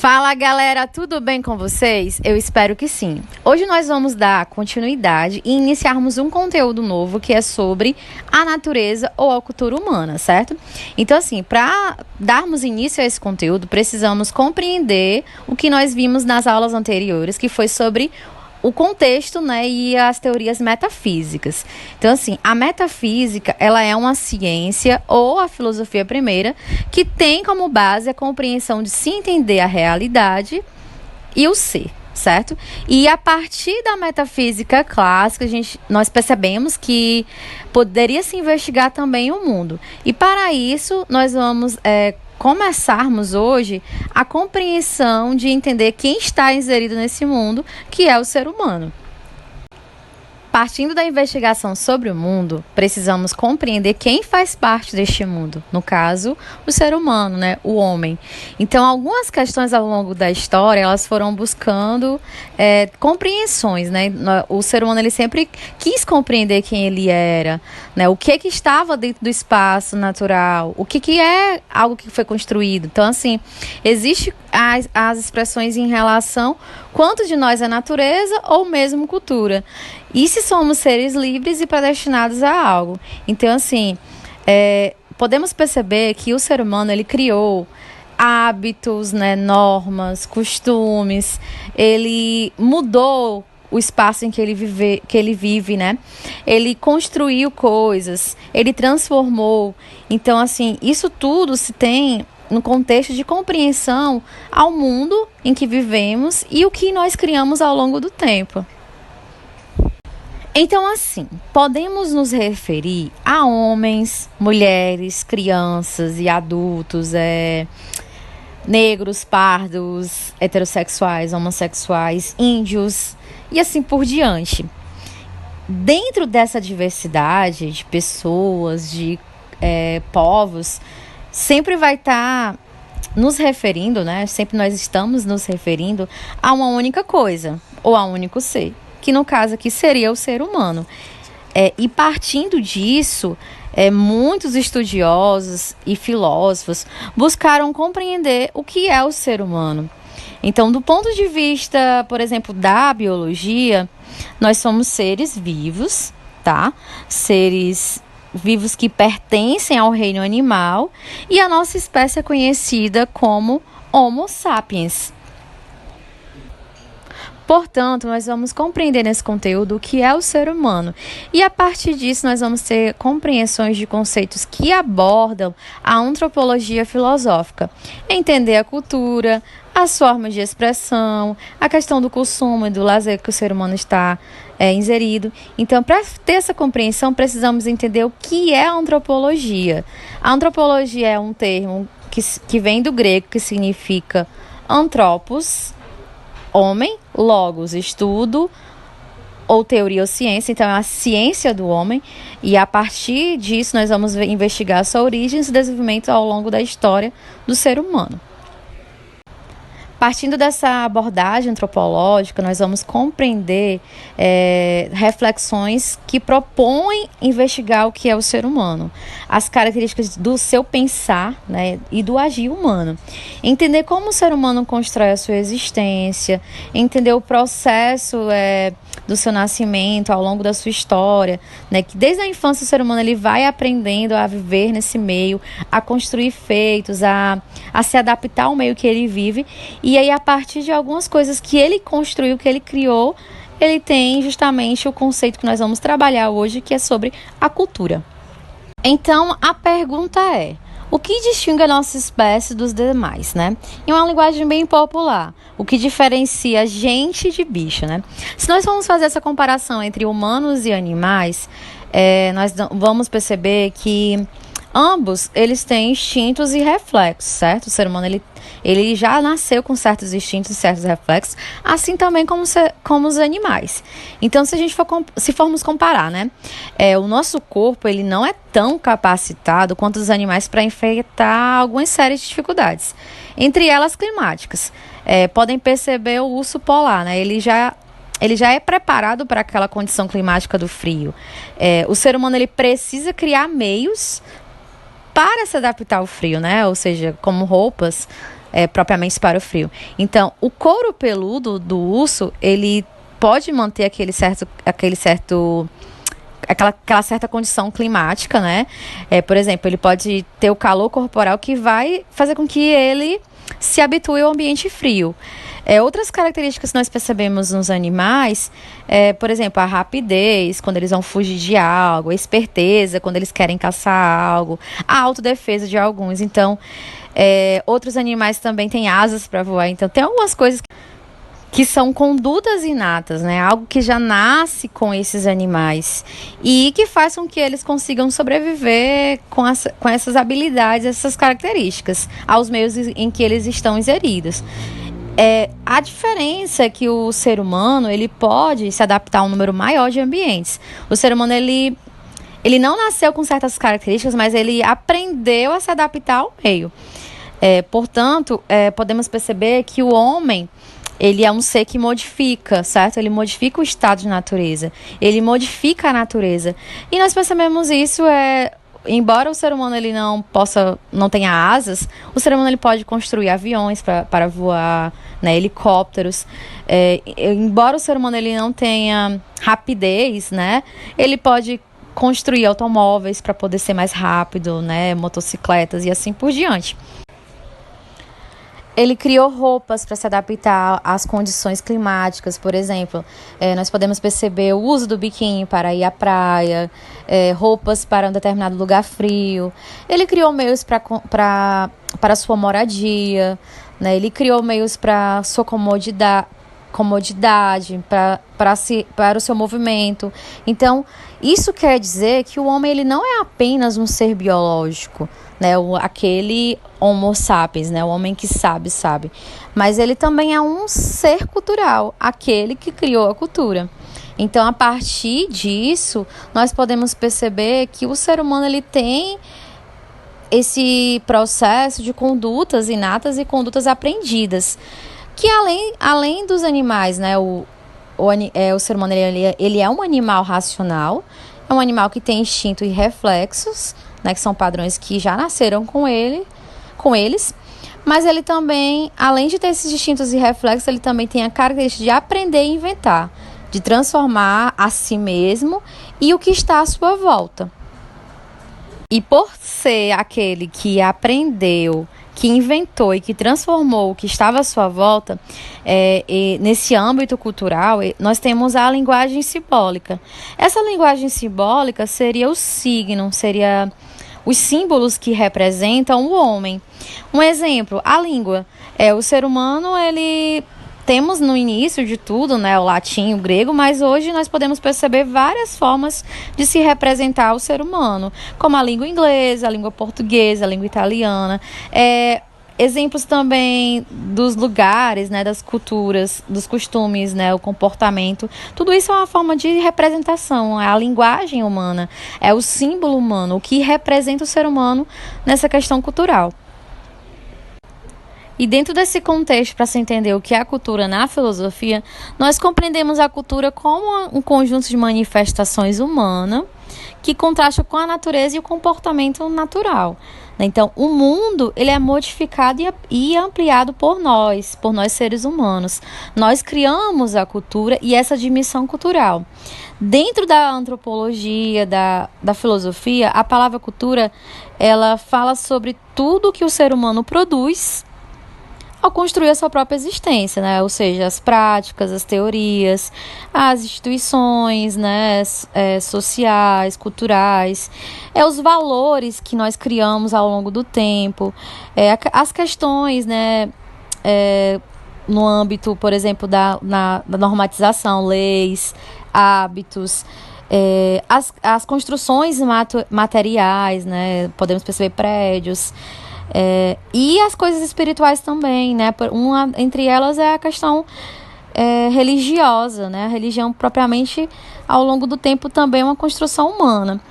Fala galera, tudo bem com vocês? Eu espero que sim. Hoje nós vamos dar continuidade e iniciarmos um conteúdo novo que é sobre a natureza ou a cultura humana, certo? Então assim, para darmos início a esse conteúdo, precisamos compreender o que nós vimos nas aulas anteriores, que foi sobre o contexto, né, e as teorias metafísicas. Então, assim, a metafísica, ela é uma ciência ou a filosofia primeira que tem como base a compreensão de se entender a realidade e o ser, certo? E a partir da metafísica clássica, nós percebemos que poderia se investigar também o mundo. E para isso, nós vamos começarmos hoje a compreensão de entender quem está inserido nesse mundo, que é o ser humano. Partindo da investigação sobre o mundo, precisamos compreender quem faz parte deste mundo. No caso, o ser humano, né? O homem. Então, algumas questões ao longo da história, elas foram buscando compreensões, né? O ser humano, ele sempre quis compreender quem ele era, né? O que estava dentro do espaço natural, o que é algo que foi construído. Então, assim, existem as expressões em relação quanto de nós é natureza ou mesmo cultura. E se somos seres livres e predestinados a algo. Então, assim, podemos perceber que o ser humano, ele criou hábitos, né, normas, costumes, ele mudou o espaço em que ele vive, né? Ele construiu coisas, ele transformou. Então, assim, isso tudo se tem no contexto de compreensão ao mundo em que vivemos e o que nós criamos ao longo do tempo. Então, assim, podemos nos referir a homens, mulheres, crianças e adultos, negros, pardos, heterossexuais, homossexuais, índios e assim por diante. Dentro dessa diversidade de pessoas, de povos, sempre vai estar nos referindo, né? Sempre nós estamos nos referindo a uma única coisa, ou a um único ser, que no caso aqui seria o ser humano. E partindo disso, muitos estudiosos e filósofos buscaram compreender o que é o ser humano. Então, do ponto de vista, por exemplo, da biologia, nós somos seres vivos, tá? Seres vivos que pertencem ao reino animal e a nossa espécie é conhecida como Homo sapiens. Portanto, nós vamos compreender nesse conteúdo o que é o ser humano. E a partir disso, nós vamos ter compreensões de conceitos que abordam a antropologia filosófica. Entender a cultura, as formas de expressão, a questão do consumo e do lazer que o ser humano está inserido. Então, para ter essa compreensão, precisamos entender o que é a antropologia. A antropologia é um termo que vem do grego, que significa anthropos, homem, logos, estudo ou teoria ou ciência. Então é a ciência do homem, e a partir disso nós vamos investigar sua origem e desenvolvimento ao longo da história do ser humano. Partindo dessa abordagem antropológica, nós vamos compreender reflexões que propõem investigar o que é o ser humano, as características do seu pensar, né, e do agir humano. Entender como o ser humano constrói a sua existência, entender o processo do seu nascimento ao longo da sua história, né, que desde a infância o ser humano ele vai aprendendo a viver nesse meio, a construir feitos, a se adaptar ao meio que ele vive. E aí, a partir de algumas coisas que ele construiu, que ele criou, ele tem justamente o conceito que nós vamos trabalhar hoje, que é sobre a cultura. Então, a pergunta é: o que distingue a nossa espécie dos demais, né? Em uma linguagem bem popular, o que diferencia gente de bicho, né? Se nós formos fazer essa comparação entre humanos e animais, nós vamos perceber que ambos, eles têm instintos e reflexos, certo? O ser humano, ele já nasceu com certos instintos e certos reflexos, assim também como os animais. Então, se formos comparar, né? O nosso corpo, ele não é tão capacitado quanto os animais para enfrentar algumas séries de dificuldades, entre elas climáticas. Podem perceber o urso polar, né? Ele já é preparado para aquela condição climática do frio. O ser humano, ele precisa criar meios para se adaptar ao frio, né? Ou seja, como roupas, propriamente para o frio. Então, o couro peludo do urso, ele pode manter aquela certa condição climática, né? Por exemplo, ele pode ter o calor corporal que vai fazer com que ele se habitue ao ambiente frio. Outras características que nós percebemos nos animais, por exemplo, a rapidez, quando eles vão fugir de algo, a esperteza, quando eles querem caçar algo, a autodefesa de alguns. Então, outros animais também têm asas para voar. Então, tem algumas coisas que são condutas inatas, né? Algo que já nasce com esses animais e que faz com que eles consigam sobreviver com essas habilidades, essas características, aos meios em que eles estão inseridos. A diferença é que o ser humano, ele pode se adaptar a um número maior de ambientes. O ser humano, ele não nasceu com certas características, mas ele aprendeu a se adaptar ao meio. Portanto, podemos perceber que o homem, ele é um ser que modifica, certo? Ele modifica o estado de natureza. Ele modifica a natureza. E nós percebemos isso, embora o ser humano ele não tenha asas, o ser humano ele pode construir aviões para voar, né, helicópteros. Embora o ser humano ele não tenha rapidez, né, ele pode construir automóveis para poder ser mais rápido, né, motocicletas e assim por diante. Ele criou roupas para se adaptar às condições climáticas, por exemplo. Nós podemos perceber o uso do biquíni para ir à praia, roupas para um determinado lugar frio. Ele criou meios para sua moradia, né? Ele criou meios para sua comodidade, para o seu movimento. Então, isso quer dizer que o homem ele não é apenas um ser biológico, né, aquele Homo sapiens, né, o homem que sabe, mas ele também é um ser cultural, aquele que criou a cultura. Então, a partir disso, nós podemos perceber que o ser humano ele tem esse processo de condutas inatas e condutas aprendidas, que além dos animais, né, o ser humano ele é um animal racional, é um animal que tem instinto e reflexos, né, que são padrões que já nasceram com eles, mas ele também, além de ter esses instintos e reflexos, ele também tem a característica de aprender e inventar, de transformar a si mesmo e o que está à sua volta. E por ser aquele que aprendeu, que inventou e que transformou o que estava à sua volta, e nesse âmbito cultural, nós temos a linguagem simbólica. Essa linguagem simbólica seria o signo, seria os símbolos que representam o homem. Um exemplo, a língua. O ser humano, temos no início de tudo, né, o latim, o grego, mas hoje nós podemos perceber várias formas de se representar o ser humano, como a língua inglesa, a língua portuguesa, a língua italiana. Exemplos também dos lugares, né, das culturas, dos costumes, né, o comportamento. Tudo isso é uma forma de representação, é a linguagem humana, é o símbolo humano, o que representa o ser humano nessa questão cultural. E dentro desse contexto, para se entender o que é a cultura na filosofia, nós compreendemos a cultura como um conjunto de manifestações humanas que contrasta com a natureza e o comportamento natural. Então, o mundo ele é modificado e ampliado por nós seres humanos. Nós criamos a cultura e essa dimensão cultural. Dentro da antropologia, da filosofia, a palavra cultura, ela fala sobre tudo que o ser humano produz ao construir a sua própria existência, né? Ou seja, as práticas, as teorias, as instituições, né, sociais, culturais, os valores que nós criamos ao longo do tempo, as questões, né, no âmbito, por exemplo, da normatização, leis, hábitos, as construções materiais, né? Podemos perceber prédios, e as coisas espirituais também, né? Uma entre elas é a questão religiosa, né? A religião propriamente, ao longo do tempo, também é uma construção humana.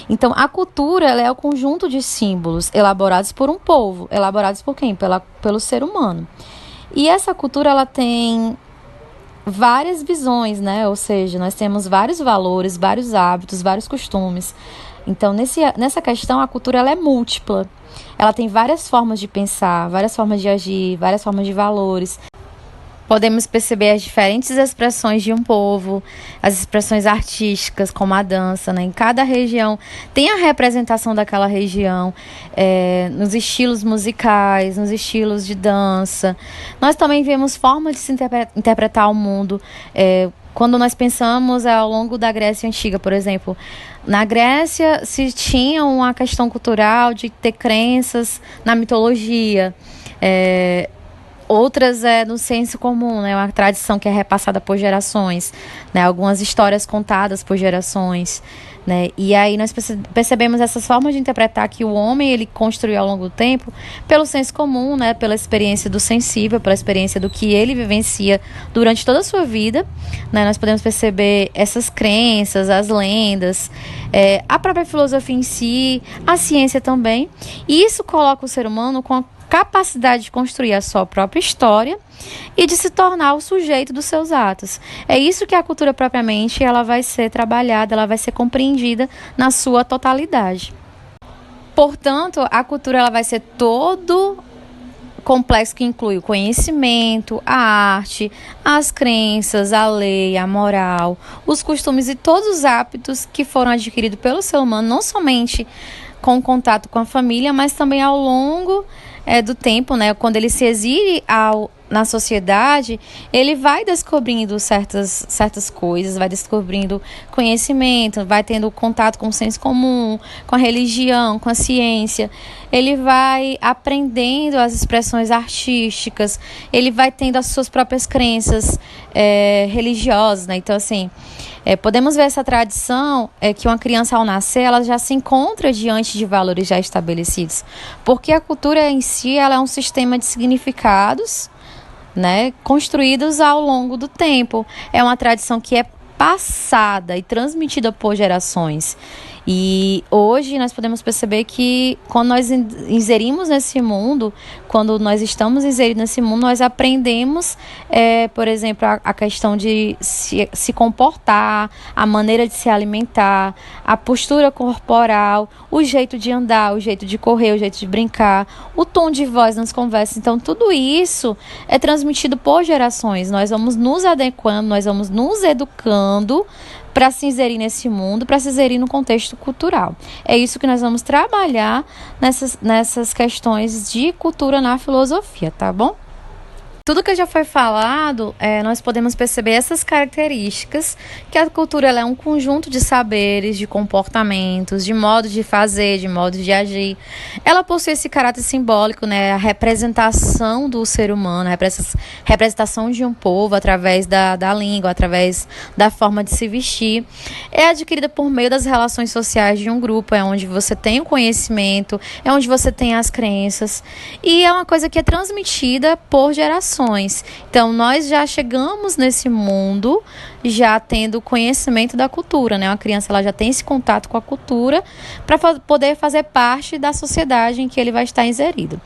Então, a cultura ela é o conjunto de símbolos elaborados por um povo. Elaborados por quem? Pelo ser humano. E essa cultura ela tem várias visões, né? Ou seja, nós temos vários valores, vários hábitos, vários costumes. Então, nessa questão, a cultura ela é múltipla. Ela tem várias formas de pensar, várias formas de agir, várias formas de valores. Podemos perceber as diferentes expressões de um povo, as expressões artísticas, como a dança, né? Em cada região tem a representação daquela região, nos estilos musicais, nos estilos de dança. Nós também vemos formas de se interpretar o mundo. Quando nós pensamos ao longo da Grécia Antiga, por exemplo, na Grécia se tinha uma questão cultural de ter crenças na mitologia, outras no senso comum, né? Uma tradição que é repassada por gerações, né? Algumas histórias contadas por gerações, né? E aí nós percebemos essas formas de interpretar que o homem ele construiu ao longo do tempo pelo senso comum, né? Pela experiência do sensível, pela experiência do que ele vivencia durante toda a sua vida, né? Nós podemos perceber essas crenças, as lendas, a própria filosofia em si, a ciência também. E isso coloca o ser humano com a capacidade de construir a sua própria história e de se tornar o sujeito dos seus atos. É isso que a cultura propriamente ela vai ser trabalhada, ela vai ser compreendida na sua totalidade. Portanto, a cultura ela vai ser todo complexo que inclui o conhecimento, a arte, as crenças, a lei, a moral, os costumes e todos os hábitos que foram adquiridos pelo ser humano, não somente com o contato com a família, mas também ao longo do tempo, né? Quando ele se exile na sociedade, ele vai descobrindo certas coisas, vai descobrindo conhecimento, vai tendo contato com o senso comum, com a religião, com a ciência. Ele vai aprendendo as expressões artísticas, ele vai tendo as suas próprias crenças religiosas, né? Então, assim, podemos ver essa tradição que uma criança ao nascer, ela já se encontra diante de valores já estabelecidos, porque a cultura em si, ela é um sistema de significados, né, construídos ao longo do tempo. É uma tradição que é passada e transmitida por gerações. E hoje nós podemos perceber que quando nós inserimos nesse mundo, quando nós estamos inseridos nesse mundo, nós aprendemos, por exemplo, a questão de se comportar, a maneira de se alimentar, a postura corporal, o jeito de andar, o jeito de correr, o jeito de brincar, o tom de voz nas conversas. Então, tudo isso é transmitido por gerações. Nós vamos nos adequando, nós vamos nos educando para se inserir nesse mundo, para se inserir no contexto cultural. É isso que nós vamos trabalhar nessas questões de cultura na filosofia, tá bom? Tudo que já foi falado, nós podemos perceber essas características, que a cultura ela é um conjunto de saberes, de comportamentos, de modos de fazer, de modos de agir. Ela possui esse caráter simbólico, né, a representação do ser humano, a representação de um povo através da língua, através da forma de se vestir. É adquirida por meio das relações sociais de um grupo, é onde você tem o conhecimento, é onde você tem as crenças, e é uma coisa que é transmitida por gerações. Então, nós já chegamos nesse mundo já tendo conhecimento da cultura, né? Uma criança ela já tem esse contato com a cultura para poder fazer parte da sociedade em que ele vai estar inserido.